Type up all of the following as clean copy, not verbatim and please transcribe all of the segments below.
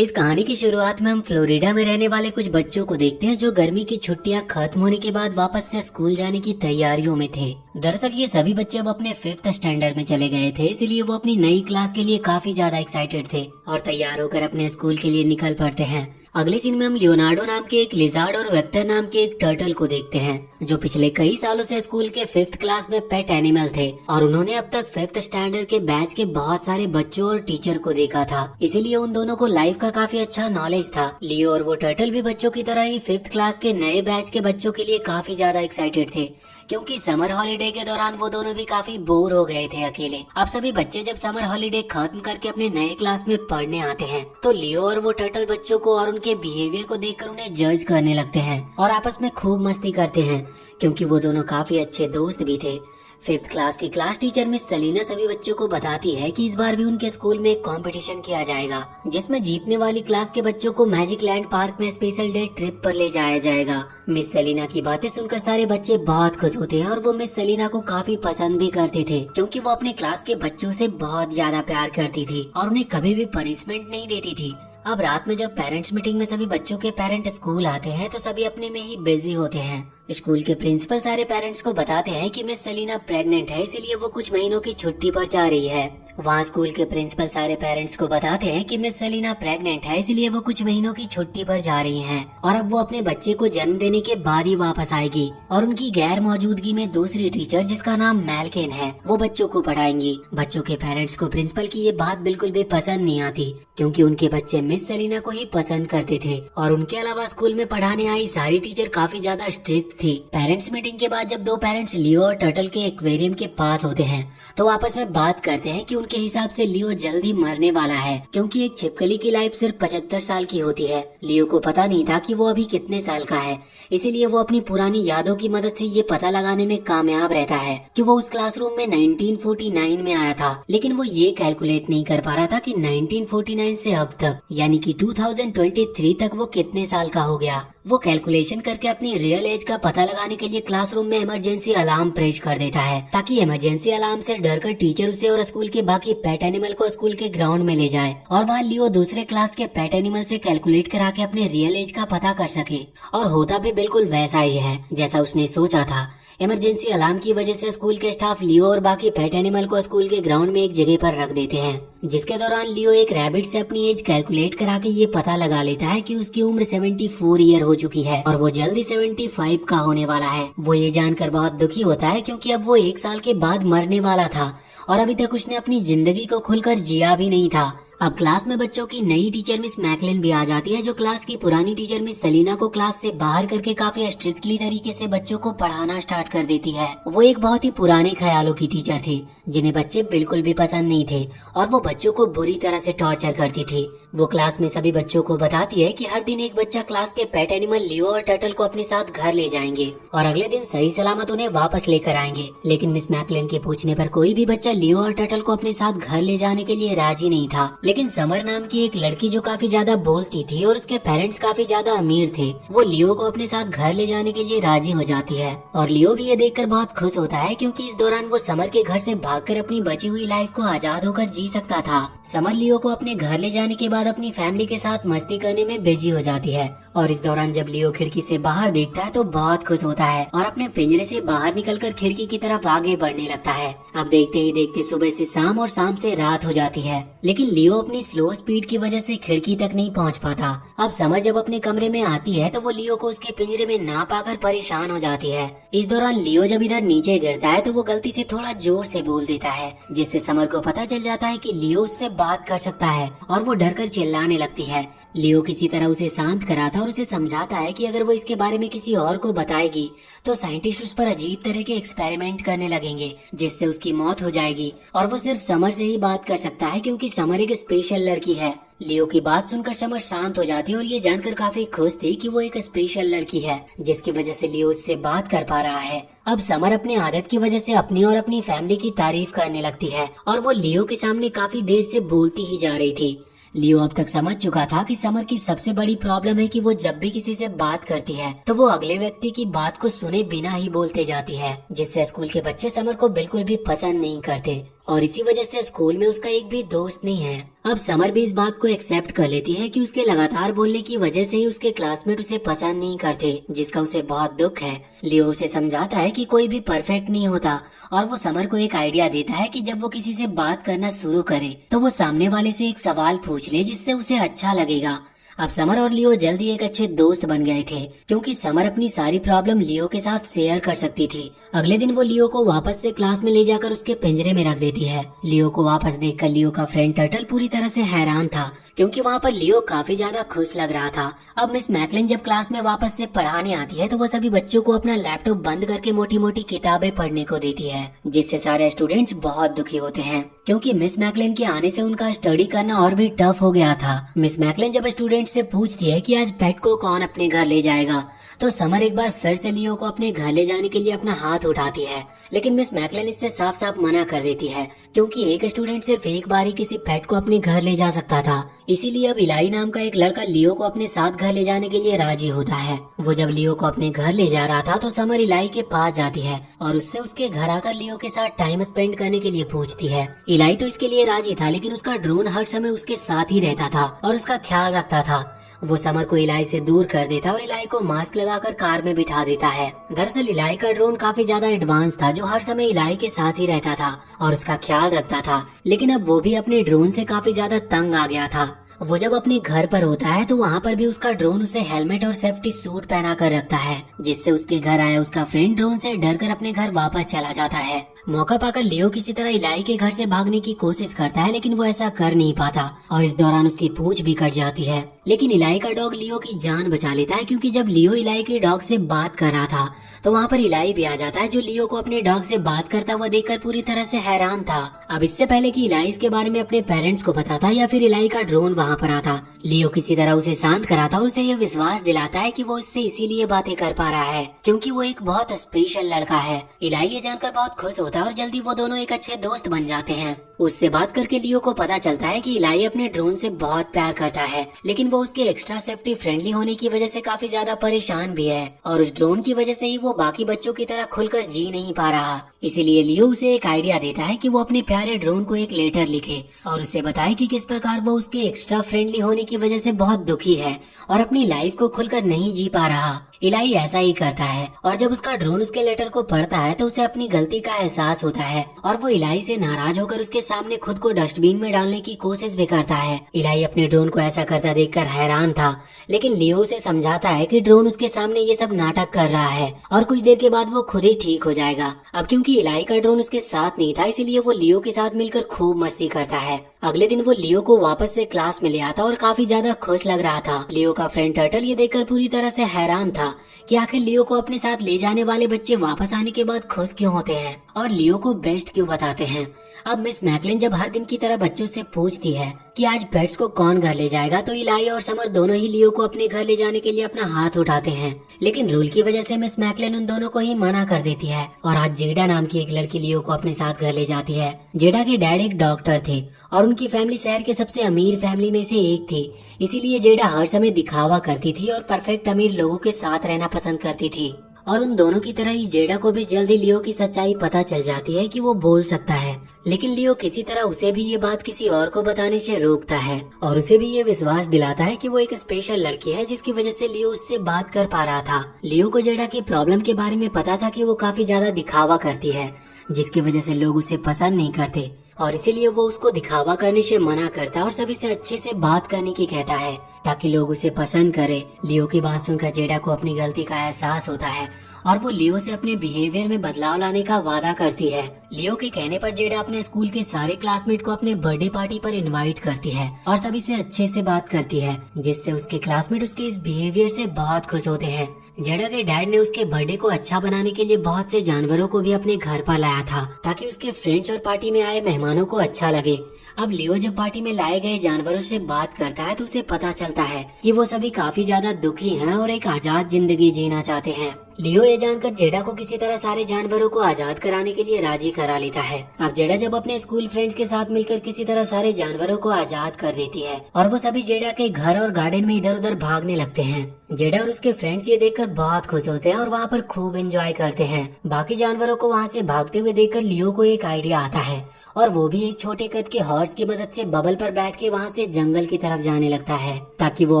इस कहानी की शुरुआत में हम फ्लोरिडा में रहने वाले कुछ बच्चों को देखते हैं जो गर्मी की छुट्टियां खत्म होने के बाद वापस से स्कूल जाने की तैयारियों में थे। दरअसल ये सभी बच्चे अब अपने 5th स्टैंडर्ड में चले गए थे, इसीलिए वो अपनी नई क्लास के लिए काफी ज्यादा एक्साइटेड थे और तैयार होकर अपने स्कूल के लिए निकल पड़ते हैं। अगले सीन में हम लियोनार्डो नाम के एक लिजार्ड और वेक्टर नाम के एक टर्टल को देखते हैं जो पिछले कई सालों से स्कूल के 5th क्लास में पेट एनिमल थे और उन्होंने अब तक 5th स्टैंडर्ड के बैच के बहुत सारे बच्चों और टीचर को देखा था, इसीलिए उन दोनों को लाइफ का काफी अच्छा नॉलेज था। लियो और वो टर्टल भी बच्चों की तरह ही 5th क्लास के नए बैच के बच्चों के लिए काफी ज्यादा एक्साइटेड थे क्योंकि समर हॉलिडे के दौरान वो दोनों भी काफी बोर हो गए थे अकेले। अब सभी बच्चे जब समर हॉलिडे खत्म करके अपने नए क्लास में पढ़ने आते हैं तो लियो और वो टर्टल बच्चों को और उनके बिहेवियर को देखकर उन्हें जज करने लगते हैं और आपस में खूब मस्ती करते हैं क्योंकि वो दोनों काफी अच्छे दोस्त भी थे। 5th क्लास की क्लास टीचर मिस सेलिना सभी बच्चों को बताती है कि इस बार भी उनके स्कूल में एक कंपटीशन किया जाएगा जिसमें जीतने वाली क्लास के बच्चों को मैजिक लैंड पार्क में स्पेशल डे ट्रिप पर ले जाया जाएगा। मिस सेलिना की बातें सुनकर सारे बच्चे बहुत खुश होते हैं और वो मिस सेलिना को काफी पसंद भी करते थे क्योंकि वो अपने क्लास के बच्चों से बहुत ज्यादा प्यार करती थी और उन्हें कभी भी पनिशमेंट नहीं देती थी। अब रात में जब पेरेंट्स मीटिंग में सभी बच्चों के पेरेंट स्कूल आते हैं तो सभी अपने में ही बिजी होते हैं। स्कूल के प्रिंसिपल सारे पेरेंट्स को बताते हैं कि मिस सेलिना प्रेग्नेंट है, इसीलिए वो कुछ महीनों की छुट्टी पर जा रही है। वहाँ स्कूल के प्रिंसिपल सारे पेरेंट्स को बताते हैं कि मिस सेलिना प्रेग्नेंट है, इसलिए वो कुछ महीनों की छुट्टी पर जा रही हैं और अब वो अपने बच्चे को जन्म देने के बाद ही वापस आएगी और उनकी गैर मौजूदगी में दूसरी टीचर जिसका नाम मैलकेन है वो बच्चों को पढ़ाएंगी। बच्चों के पेरेंट्स को प्रिंसिपल की ये बात बिल्कुल भी पसंद नहीं आती क्योंकि उनके बच्चे मिस सेलिना को ही पसंद करते थे और उनके अलावा स्कूल में पढ़ाने आई सारी टीचर काफी ज्यादा स्ट्रिक्ट थी। पेरेंट्स मीटिंग के बाद जब दो पेरेंट्स लियो और टर्टल के एक्वेरियम के पास होते हैं तो आपस में बात करते हैं कि उनके हिसाब से लियो जल्दी मरने वाला है क्योंकि एक छिपकली की लाइफ सिर्फ 75 साल की होती है। लियो को पता नहीं था कि वो अभी कितने साल का है, इसीलिए वो अपनी पुरानी यादों की मदद से ये पता लगाने में कामयाब रहता है कि वो उस क्लासरूम में 1949 में आया था, लेकिन वो ये कैलकुलेट नहीं कर पा रहा था कि 1949 से अब तक यानी कि 2023 तक वो कितने साल का हो गया। वो कैलकुलेशन करके अपनी रियल एज का पता लगाने के लिए क्लासरूम में इमरजेंसी अलार्म प्रेस कर देता है ताकि इमरजेंसी अलार्म से डरकर टीचर उसे और स्कूल के बाकी पेट एनिमल को स्कूल के ग्राउंड में ले जाए और वहाँ लियो दूसरे क्लास के पेट एनिमल से कैलकुलेट करा के अपने रियल एज का पता कर सके। और होता भी बिल्कुल वैसा ही है जैसा उसने सोचा था। इमरजेंसी अलार्म की वजह से स्कूल के स्टाफ लियो और बाकी पेट एनिमल को स्कूल के ग्राउंड में एक जगह पर रख देते हैं, जिसके दौरान लियो एक रैबिट से अपनी एज कैलकुलेट करा के ये पता लगा लेता है कि उसकी उम्र 74 ईयर हो चुकी है और वो जल्दी 75 का होने वाला है। वो ये जानकर बहुत दुखी होता है क्योंकि अब वो 1 साल के बाद मरने वाला था और अभी तक उसने अपनी जिंदगी को खुलकर जिया भी नहीं था। अब क्लास में बच्चों की नई टीचर मिस मैकलिन भी आ जाती है जो क्लास की पुरानी टीचर मिस सेलिना को क्लास से बाहर करके काफी स्ट्रिक्टली तरीके से बच्चों को पढ़ाना स्टार्ट कर देती है। वो एक बहुत ही पुराने ख्यालों की टीचर थी जिन्हें बच्चे बिल्कुल भी पसंद नहीं थे और वो बच्चों को बुरी तरह से टॉर्चर करती थी। वो क्लास में सभी बच्चों को बताती है कि हर दिन एक बच्चा क्लास के पेट एनिमल लियो और टर्टल को अपने साथ घर ले जाएंगे और अगले दिन सही सलामत उन्हें वापस लेकर आएंगे। लेकिन मिस मैकलिन के पूछने पर कोई भी बच्चा लियो और टर्टल को अपने साथ घर ले जाने के लिए राजी नहीं था। लेकिन समर नाम की एक लड़की जो काफी ज्यादा बोलती थी और उसके पेरेंट्स काफी ज्यादा अमीर थे, वो लियो को अपने साथ घर ले जाने के लिए राजी हो जाती है और लियो भी ये देखकर बहुत खुश होता है क्योंकि इस दौरान वो समर के घर से भागकर अपनी बची हुई लाइफ को आजाद होकर जी सकता था। समर लियो को अपने घर ले जाने के बाद अपनी फैमिली के साथ मस्ती करने में बिजी हो जाती है और इस दौरान जब लियो खिड़की से बाहर देखता है तो बहुत खुश होता है और अपने पिंजरे से बाहर निकलकर खिड़की की तरफ आगे बढ़ने लगता है। अब देखते ही देखते सुबह से शाम और शाम से रात हो जाती है, लेकिन लियो अपनी स्लो स्पीड की वजह से खिड़की तक नहीं पहुंच पाता। अब समर जब अपने कमरे में आती है तो वो लियो को उसके पिंजरे में ना पाकर परेशान हो जाती है। इस दौरान लियो जब इधर नीचे गिरता है तो वो गलती से थोड़ा जोर से बोल देता है जिससे समर को पता चल जाता है कि लियो उससे बात कर सकता है और वो डरकर चिल्लाने लगती है। लियो किसी तरह उसे शांत कराता और उसे समझाता है कि अगर वो इसके बारे में किसी और को बताएगी तो साइंटिस्ट उस पर अजीब तरह के एक्सपेरिमेंट करने लगेंगे जिससे उसकी मौत हो जाएगी और वो सिर्फ समर से ही बात कर सकता है क्योंकि समर एक स्पेशल लड़की है। लियो की बात सुनकर समर शांत हो जाती है और ये जानकर काफी खुश थी कि वो एक स्पेशल लड़की है जिसकी वजह से लियो उससे बात कर पा रहा है। अब समर अपनी आदत की वजह से अपनी और अपनी फैमिली की तारीफ करने लगती है और वो लियो के सामने काफी देर से बोलती ही जा रही थी। लियो अब तक समझ चुका था कि समर की सबसे बड़ी प्रॉब्लम है कि वो जब भी किसी से बात करती है तो वो अगले व्यक्ति की बात को सुने बिना ही बोलते जाती है, जिससे स्कूल के बच्चे समर को बिल्कुल भी पसंद नहीं करते। और इसी वजह से स्कूल में उसका एक भी दोस्त नहीं है। अब समर भी इस बात को एक्सेप्ट कर लेती है कि उसके लगातार बोलने की वजह से ही उसके क्लासमेट उसे पसंद नहीं करते, जिसका उसे बहुत दुख है। लियो उसे समझाता है कि कोई भी परफेक्ट नहीं होता और वो समर को एक आइडिया देता है कि जब वो किसी से बात करना शुरू करे तो वो सामने वाले से एक सवाल पूछ ले जिससे उसे अच्छा लगेगा। अब समर और लियो जल्दी एक अच्छे दोस्त बन गए थे, क्योंकि समर अपनी सारी प्रॉब्लम लियो के साथ शेयर कर सकती थी। अगले दिन वो लियो को वापस से क्लास में ले जाकर उसके पिंजरे में रख देती है। लियो को वापस देखकर लियो का फ्रेंड टर्टल पूरी तरह से हैरान था, क्योंकि वहाँ पर लियो काफी ज्यादा खुश लग रहा था। अब मिस मैकलिन जब क्लास में वापस से पढ़ाने आती है तो वो सभी बच्चों को अपना लैपटॉप बंद करके मोटी मोटी किताबें पढ़ने को देती है, जिससे सारे स्टूडेंट्स बहुत दुखी होते हैं, क्योंकि मिस मैकलिन के आने से उनका स्टडी करना और भी टफ हो गया था। मिस मैकलिन जब स्टूडेंट से पूछती है कि आज पेट को कौन अपने घर ले जाएगा, तो समर एक बार फिर से लियो को अपने घर ले जाने के लिए अपना हाथ उठाती है, लेकिन मिस मैकलिन इससे साफ साफ मना कर देती है, क्योंकि एक स्टूडेंट सिर्फ एक बार ही किसी पेट को अपने घर ले जा सकता था। इसीलिए अब इलाई नाम का एक लड़का लियो को अपने साथ घर ले जाने के लिए राजी होता है। वो जब लियो को अपने घर ले जा रहा था तो समर इलाई के पास जाती है और उससे उसके घर आकर लियो के साथ टाइम स्पेंड करने के लिए पूछती है। इलाई तो इसके लिए राजी था, लेकिन उसका ड्रोन हर समय उसके साथ ही रहता था और उसका ख्याल रखता था। वो समर को इलाई से दूर कर देता और इलाई को मास्क लगाकर कार में बिठा देता है। दरअसल इलाई का ड्रोन काफी ज्यादा एडवांस था, जो हर समय इलाई के साथ ही रहता था और उसका ख्याल रखता था, लेकिन अब वो भी अपने ड्रोन से काफी ज्यादा तंग आ गया था। वो जब अपने घर पर होता है तो वहाँ पर भी उसका ड्रोन उसे हेलमेट और सेफ्टी सूट पहना कर रखता है, जिससे उसके घर आया उसका फ्रेंड ड्रोन से डरकर अपने घर वापस चला जाता है। मौका पाकर लियो किसी तरह इलाई के घर से भागने की कोशिश करता है, लेकिन वो ऐसा कर नहीं पाता और इस दौरान उसकी पूंछ भी कट जाती है। लेकिन इलाई का डॉग लियो की जान बचा लेता है, क्योंकि जब लियो इलाई के डॉग से बात कर रहा था तो वहाँ पर इलाई भी आ जाता है, जो लियो को अपने डॉग से बात करता हुआ देखकर पूरी तरह से हैरान था। अब इससे पहले कि इलाई इसके बारे में अपने पेरेंट्स को बताता या फिर इलाई का ड्रोन वहाँ पर आता, लियो किसी तरह उसे शांत कराता और उसे ये विश्वास दिलाता है कि वो उससे इसीलिए बातें कर पा रहा है क्योंकि वो एक बहुत स्पेशल लड़का है। इलाई ये जानकर बहुत खुश होता है और जल्दी वो दोनों एक अच्छे दोस्त बन जाते हैं। उससे बात करके लियो को पता चलता है कि इलाई अपने ड्रोन से बहुत प्यार करता है, लेकिन वो उसके एक्स्ट्रा सेफ्टी फ्रेंडली होने की वजह से काफी ज्यादा परेशान भी है और उस ड्रोन की वजह से ही वो बाकी बच्चों की तरह खुलकर जी नहीं पा रहा। इसीलिए लियो उसे एक आइडिया देता है कि वो अपने प्यारे ड्रोन को एक लेटर लिखे और उसे बताए कि किस प्रकार वो उसके एक्स्ट्रा फ्रेंडली होने की वजह से बहुत दुखी है और अपनी लाइफ को खुलकर नहीं जी पा रहा। इलाई ऐसा ही करता है और जब उसका ड्रोन उसके लेटर को पढ़ता है तो उसे अपनी गलती का एहसास होता है और वो इलाई से नाराज होकर उसके सामने खुद को डस्टबिन में डालने की कोशिश भी करता है। इलाई अपने ड्रोन को ऐसा करता देखकर हैरान था, लेकिन लियो उसे समझाता है कि ड्रोन उसके सामने ये सब नाटक कर रहा है और कुछ देर के बाद वो खुद ही ठीक हो जाएगा। अब क्योंकि इलाई का ड्रोन उसके साथ नहीं था, इसीलिए वो लियो के साथ मिलकर खूब मस्ती करता है। अगले दिन वो लियो को वापस से क्लास में ले आता और काफी ज्यादा खुश लग रहा था। लियो का फ्रेंड टर्टल ये देखकर पूरी तरह से हैरान था कि आखिर लियो को अपने साथ ले जाने वाले बच्चे वापस आने के बाद खुश क्यों होते हैं और लियो को बेस्ट क्यों बताते हैं। अब मिस मैकलिन जब हर दिन की तरह बच्चों से पूछती है कि आज पेट्स को कौन घर ले जाएगा, तो इलाई और समर दोनों ही लियो को अपने घर ले जाने के लिए अपना हाथ उठाते हैं, लेकिन रूल की वजह से मिस मैकलिन उन दोनों को ही मना कर देती है और आज जेडा नाम की एक लड़की लियो को अपने साथ घर ले जाती है। जेडा के डैड एक डॉक्टर थे और उनकी फैमिली शहर के सबसे अमीर फैमिली में से एक थी, इसीलिए जेडा हर समय दिखावा करती थी और परफेक्ट अमीर लोगों के साथ रहना पसंद करती थी। और उन दोनों की तरह ही जेडा को भी जल्दी लियो की सच्चाई पता चल जाती है कि वो बोल सकता है, लेकिन लियो किसी तरह उसे भी ये बात किसी और को बताने से रोकता है और उसे भी ये विश्वास दिलाता है कि वो एक स्पेशल लड़की है, जिसकी वजह से लियो उससे बात कर पा रहा था। लियो को जेडा की प्रॉब्लम के बारे में पता था कि वो काफी ज्यादा दिखावा करती है, जिसकी वजह से लोग उसे पसंद नहीं करते और इसीलिए वो उसको दिखावा करने से मना करता है और सभी से अच्छे से बात करने की कहता है ताकि लोग उसे पसंद करे। लियो की बात सुनकर जेडा को अपनी गलती का एहसास होता है और वो लियो से अपने बिहेवियर में बदलाव लाने का वादा करती है। लियो के कहने पर जेडा अपने स्कूल के सारे क्लासमेट को अपने बर्थडे पार्टी पर इनवाइट करती है और सभी से अच्छे से बात करती है, जिससे उसके क्लासमेट उसके इस बिहेवियर से बहुत खुश होते हैं। जेडा के डैड ने उसके बर्थडे को अच्छा बनाने के लिए बहुत से जानवरों को भी अपने घर पर लाया था ताकि उसके फ्रेंड्स और पार्टी में आए मेहमानों को अच्छा लगे। अब लियो जब पार्टी में लाए गए जानवरों से बात करता है तो उसे पता चलता है कि वो सभी काफी ज्यादा दुखी हैं और एक आजाद जिंदगी जीना चाहते हैं, लियो ये जानकर जेडा को किसी तरह सारे जानवरों को आजाद कराने के लिए राजी करा लेता है। अब जेडा जब अपने स्कूल फ्रेंड्स के साथ मिलकर किसी तरह सारे जानवरों को आजाद कर देती है और वो सभी जेडा के घर और गार्डन में इधर उधर भागने लगते हैं। जेडा और उसके फ्रेंड्स ये देखकर बहुत खुश होते हैं और वहाँ पर खूब एंजॉय करते हैं। बाकी जानवरों को वहाँ से भागते हुए देखकर लियो को एक आइडिया आता है और वो भी एक छोटे कद के हॉर्स की मदद से बबल पर बैठ के वहाँ से जंगल की तरफ जाने लगता है ताकि वो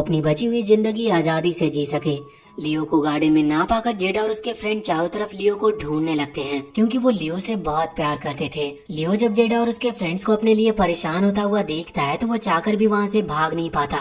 अपनी बची हुई जिंदगी आजादी से जी सके। लियो को गार्डन में ना पाकर जेडा और उसके फ्रेंड चारों तरफ लियो को ढूंढने लगते हैं क्योंकि वो लियो से बहुत प्यार करते थे। लियो जब जेडा और उसके फ्रेंड्स को अपने लिए परेशान होता हुआ देखता है तो वो चाहकर भी वहाँ से भाग नहीं पाता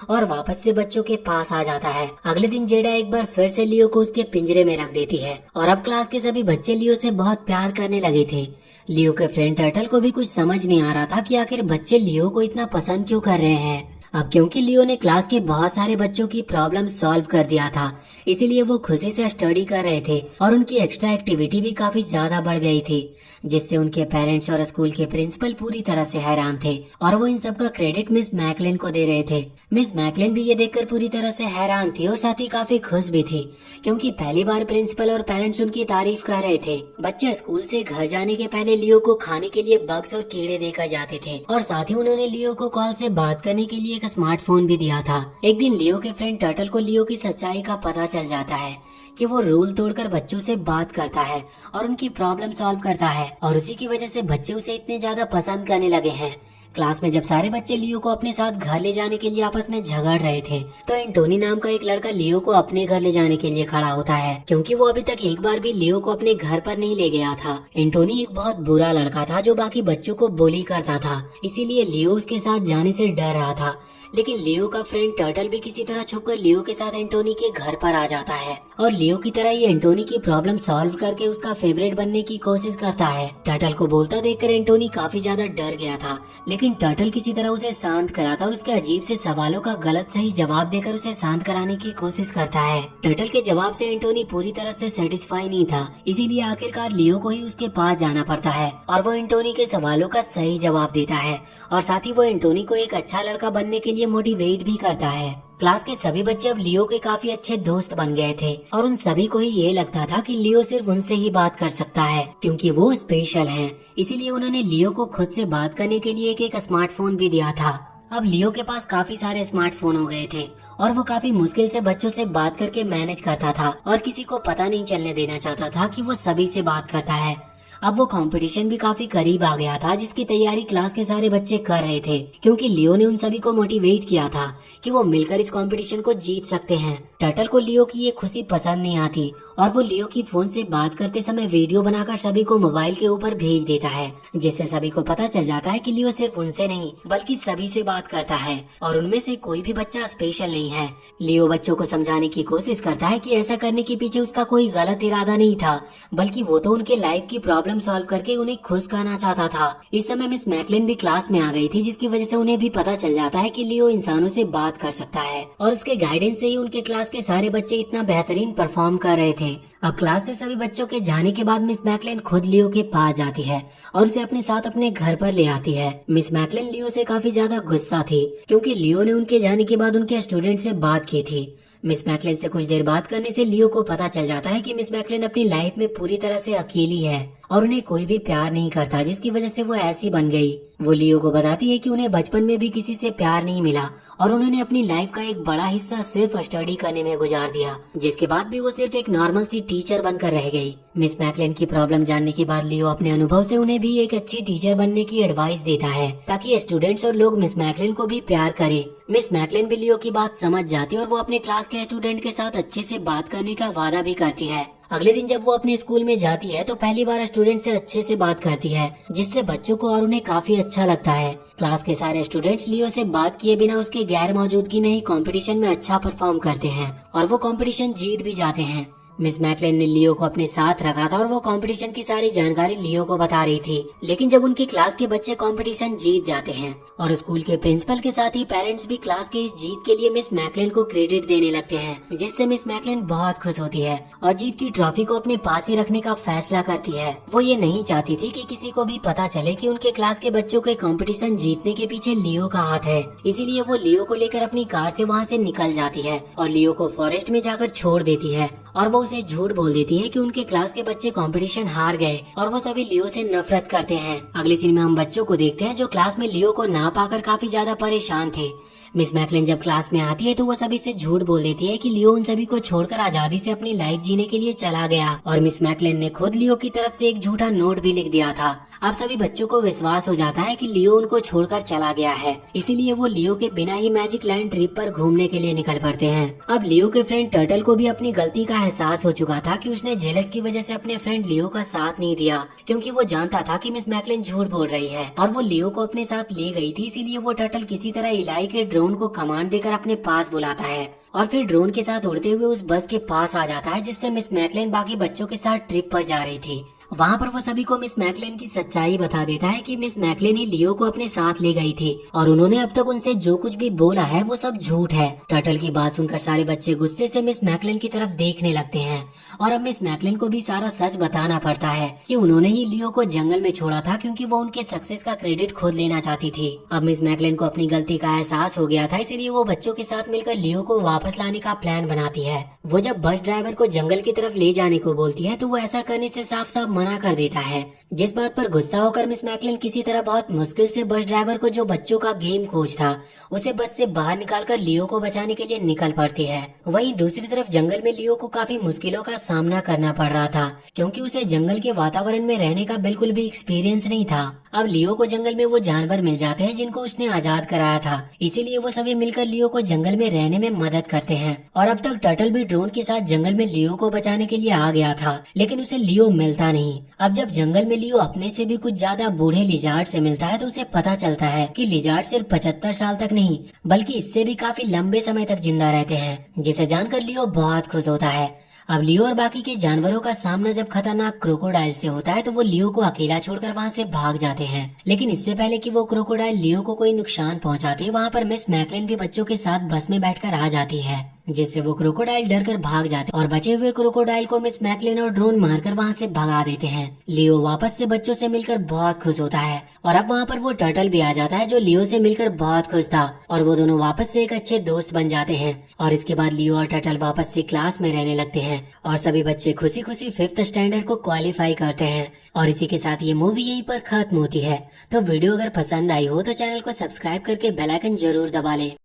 और वापस से बच्चों के पास आ जाता है। अगले दिन जेडा एक बार फिर से लियो को उसके पिंजरे में रख देती है और अब क्लास के सभी बच्चे लियो से बहुत प्यार करने लगे थे। लियो के फ्रेंड टर्टल को भी कुछ समझ नहीं आ रहा था कि आखिर बच्चे लियो को इतना पसंद क्यों कर रहे हैं। अब क्योंकि लियो ने क्लास के बहुत सारे बच्चों की प्रॉब्लम सॉल्व कर दिया था, इसीलिए वो खुशी से स्टडी कर रहे थे और उनकी एक्स्ट्रा एक्टिविटी भी काफी ज्यादा बढ़ गई थी, जिससे उनके पेरेंट्स और स्कूल के प्रिंसिपल पूरी तरह से हैरान थे और वो इन सब का क्रेडिट मिस मैकलिन को दे रहे थे। मिस मैकलिन भी ये देखकर पूरी तरह से हैरान थी और साथ ही काफी खुश भी थी क्योंकि पहली बार प्रिंसिपल और पेरेंट्स उनकी तारीफ कर रहे थे। बच्चे स्कूल से घर जाने के पहले लियो को खाने के लिए बग्स और कीड़े देकर जाते थे और साथ ही उन्होंने लियो को कॉल से बात करने के लिए एक स्मार्टफोन भी दिया था। एक दिन लियो के फ्रेंड टर्टल को लियो की सच्चाई का पता चल जाता है कि वो रूल तोड़कर बच्चों से बात करता है और उनकी प्रॉब्लम सॉल्व करता है और उसी की वजह से बच्चे उसे इतने ज्यादा पसंद करने लगे हैं। क्लास में जब सारे बच्चे लियो को अपने साथ घर ले जाने के लिए आपस में झगड़ रहे थे तो एंटोनी नाम का एक लड़का लियो को अपने घर ले जाने के लिए खड़ा होता है क्योंकि वो अभी तक एक बार भी लियो को अपने घर पर नहीं ले गया था। एंटोनी एक बहुत बुरा लड़का था जो बाकी बच्चों को बुली करता था, इसीलिए लियो उसके साथ जाने से डर रहा था। लेकिन लियो का फ्रेंड टर्टल भी किसी तरह छुपकर लियो के साथ एंटोनी के घर पर आ जाता है और लियो की तरह ही एंटोनी की प्रॉब्लम सॉल्व करके उसका फेवरेट बनने की कोशिश करता है। टर्टल को बोलता देखकर एंटोनी काफी ज्यादा डर गया था, लेकिन टर्टल किसी तरह उसे शांत कराता और उसके अजीब से सवालों का गलत सही जवाब देकर उसे शांत कराने की कोशिश करता है। टर्टल के जवाब से एंटोनी पूरी तरह से सेटिस्फाई नहीं था, इसीलिए आखिरकार लियो को ही उसके पास जाना पड़ता है और वो एंटोनी के सवालों का सही जवाब देता है और साथ ही वो एंटोनी को एक अच्छा लड़का बनने के लिए मोटिवेट भी करता है। क्लास के सभी बच्चे अब लियो के काफी अच्छे दोस्त बन गए थे और उन सभी को ही ये लगता था कि लियो सिर्फ उनसे ही बात कर सकता है क्योंकि वो स्पेशल है। इसीलिए उन्होंने लियो को खुद से बात करने के लिए एक स्मार्टफोन भी दिया था। अब लियो के पास काफी सारे स्मार्टफोन हो गए थे और वो काफी मुश्किल से बच्चों से बात करके मैनेज करता था और किसी को पता नहीं चलने देना चाहता था कि वो सभी से बात करता है। अब वो कंपटीशन भी काफी करीब आ गया था जिसकी तैयारी क्लास के सारे बच्चे कर रहे थे क्योंकि लियो ने उन सभी को मोटिवेट किया था कि वो मिलकर इस कंपटीशन को जीत सकते हैं। टर्टल को लियो की ये खुशी पसंद नहीं आती और वो लियो की फोन से बात करते समय वीडियो बनाकर सभी को मोबाइल के ऊपर भेज देता है, जिससे सभी को पता चल जाता है कि लियो सिर्फ उनसे नहीं बल्कि सभी से बात करता है और उनमें से कोई भी बच्चा स्पेशल नहीं है। लियो बच्चों को समझाने की कोशिश करता है कि ऐसा करने के पीछे उसका कोई गलत इरादा नहीं था, बल्कि वो तो उनके लाइफ की प्रॉब्लम सॉल्व करके उन्हें खुश करना चाहता था। इस समय मिस मैकलिन भी क्लास में आ गई थी, जिसकी वजह से उन्हें भी पता चल जाता है कि लियो इंसानों से बात कर सकता है और उसके गाइडेंस से ही उनके क्लास के सारे बच्चे इतना बेहतरीन परफॉर्म कर रहे थे। अब क्लास से सभी बच्चों के जाने के बाद मिस मैकलिन खुद लियो के पास जाती है और उसे अपने साथ अपने घर पर ले आती है। मिस मैकलिन लियो से काफी ज्यादा गुस्सा थी क्योंकि लियो ने उनके जाने के बाद उनके स्टूडेंट से बात की थी। मिस मैकलिन से कुछ देर बात करने से लियो को पता चल जाता है कि मिस मैकलिन अपनी लाइफ में पूरी तरह से अकेली है और उन्हें कोई भी प्यार नहीं करता, जिसकी वजह से वो ऐसी बन गई। वो लियो को बताती है कि उन्हें बचपन में भी किसी से प्यार नहीं मिला और उन्होंने अपनी लाइफ का एक बड़ा हिस्सा सिर्फ स्टडी करने में गुजार दिया, जिसके बाद भी वो सिर्फ एक नॉर्मल सी टीचर बनकर रह गई। मिस मैकलिन की प्रॉब्लम जानने के बाद लियो अपने अनुभव से उन्हें भी एक अच्छी टीचर बनने की एडवाइस देता है ताकि स्टूडेंट्स और लोग मिस मैकलिन को भी प्यार करें। मिस मैकलिन भी लियो की बात समझ जाती है और वो अपने क्लास के स्टूडेंट के साथ अच्छे से बात करने का वादा भी करती है। अगले दिन जब वो अपने स्कूल में जाती है तो पहली बार स्टूडेंट से अच्छे से बात करती है, जिससे बच्चों को और उन्हें काफी अच्छा लगता है। क्लास के सारे स्टूडेंट्स लियो से बात किए बिना उसके गैर मौजूदगी में ही कंपटीशन में अच्छा परफॉर्म करते हैं और वो कंपटीशन जीत भी जाते हैं। मिस मैकलिन ने लियो को अपने साथ रखा था और वो कंपटीशन की सारी जानकारी लियो को बता रही थी। लेकिन जब उनकी क्लास के बच्चे कंपटीशन जीत जाते हैं और स्कूल के प्रिंसिपल के साथ ही पेरेंट्स भी क्लास के इस जीत के लिए मिस मैकलिन को क्रेडिट देने लगते हैं, जिससे मिस मैकलिन बहुत खुश होती है और जीत की ट्रॉफी को अपने पास ही रखने का फैसला करती है। वो ये नहीं चाहती थी कि किसी को भी पता चले कि उनके क्लास के बच्चों के कंपटीशन जीतने के पीछे लियो का हाथ है, इसीलिए वो लियो को लेकर अपनी कार से वहाँ से निकल जाती है और लियो को फॉरेस्ट में जाकर छोड़ देती है और वो उसे झूठ बोल देती है कि उनके क्लास के बच्चे कंपटीशन हार गए और वो सभी लियो से नफरत करते हैं। अगले सीन में हम बच्चों को देखते हैं जो क्लास में लियो को ना पाकर काफी ज्यादा परेशान थे। मिस मैकलिन जब क्लास में आती है तो वो सभी से झूठ बोल देती है कि लियो उन सभी को छोड़कर आजादी से अपनी लाइफ जीने के लिए चला गया और मिस मैकलिन ने खुद लियो की तरफ से एक झूठा नोट भी लिख दिया था। अब सभी बच्चों को विश्वास हो जाता है कि लियो उनको छोड़कर चला गया है, इसीलिए वो लियो के बिना ही मैजिक लैंड ट्रिप पर घूमने के लिए निकल पड़ते हैं। अब लियो के फ्रेंड टर्टल को भी अपनी गलती का एहसास हो चुका था कि उसने जेलस की वजह से अपने फ्रेंड लियो का साथ नहीं दिया, क्योंकि वो जानता था कि मिस मैकलिन झूठ बोल रही है और वो लियो को अपने साथ ले गई थी। इसीलिए वो टर्टल किसी तरह इलाई के ड्रोन को कमांड देकर अपने पास बुलाता है और फिर ड्रोन के साथ उड़ते हुए उस बस के पास आ जाता है जिससे मिस मैकलिन बाकी बच्चों के साथ ट्रिप पर जा रही थी। वहाँ पर वो सभी को मिस मैकलिन की सच्चाई बता देता है कि मिस मैकलिन ही लियो को अपने साथ ले गई थी और उन्होंने अब तक उनसे जो कुछ भी बोला है वो सब झूठ है। टर्टल की बात सुनकर सारे बच्चे गुस्से से मिस मैकलिन की तरफ देखने लगते हैं और अब मिस मैकलिन को भी सारा सच बताना पड़ता है कि उन्होंने ही लियो को जंगल में छोड़ा था क्योंकि वो उनके सक्सेस का क्रेडिट खुद लेना चाहती थी। अब मिस मैकलिन को अपनी गलती का एहसास हो गया था, इसीलिए वो बच्चों के साथ मिलकर लियो को वापस लाने का प्लान बनाती है। वो जब बस ड्राइवर को जंगल की तरफ ले जाने को बोलती है तो वो ऐसा करने से साफ साफ मना कर देता है, जिस बात पर गुस्सा होकर मिस मैकलिन किसी तरह बहुत मुश्किल से बस ड्राइवर को, जो बच्चों का गेम कोच था, उसे बस से बाहर निकालकर लियो को बचाने के लिए निकल पड़ती है। वहीं दूसरी तरफ जंगल में लियो को काफी मुश्किलों का सामना करना पड़ रहा था क्योंकि उसे जंगल के वातावरण में रहने का बिल्कुल भी एक्सपीरियंस नहीं था। अब लियो को जंगल में वो जानवर मिल जाते हैं जिनको उसने आजाद कराया था, इसीलिए वो सभी मिलकर लियो को जंगल में रहने में मदद करते हैं। और अब तक टर्टल भी ड्रोन के साथ जंगल में लियो को बचाने के लिए आ गया था, लेकिन उसे लियो मिलता नहीं। अब जब जंगल में लियो अपने से भी कुछ ज्यादा बूढ़े लिजार्ड से मिलता है तो उसे पता चलता है कि लिजार्ड सिर्फ 75 साल तक नहीं बल्कि इससे भी काफी लंबे समय तक जिंदा रहते हैं, जिसे जानकर लियो बहुत खुश होता है। अब लियो और बाकी के जानवरों का सामना जब खतरनाक क्रोकोडाइल से होता है तो वो लियो को अकेला छोड़कर वहाँ से भाग जाते हैं, लेकिन इससे पहले कि वो क्रोकोडाइल लियो को कोई नुकसान पहुँचाते, वहाँ पर मिस मैकलिन भी बच्चों के साथ बस में बैठकर आ जाती है, जिससे वो क्रोकोडाइल डर कर भाग जाते और बचे हुए क्रोकोडाइल को मिस मैकलिन और ड्रोन मारकर वहाँ से भगा देते हैं। लियो वापस से बच्चों से मिलकर बहुत खुश होता है और अब वहाँ पर वो टर्टल भी आ जाता है जो लियो से मिलकर बहुत खुश था और वो दोनों वापस से एक अच्छे दोस्त बन जाते हैं। और इसके बाद लियो और टर्टल वापस से क्लास में रहने लगते हैं और सभी बच्चे खुशी खुशी 5th स्टैंडर्ड को क्वालिफाई करते हैं। और इसी के साथ ये मूवी यहीं पर खत्म होती है। तो वीडियो अगर पसंद आई हो तो चैनल को सब्सक्राइब करके बेल आइकन जरूर दबा लें।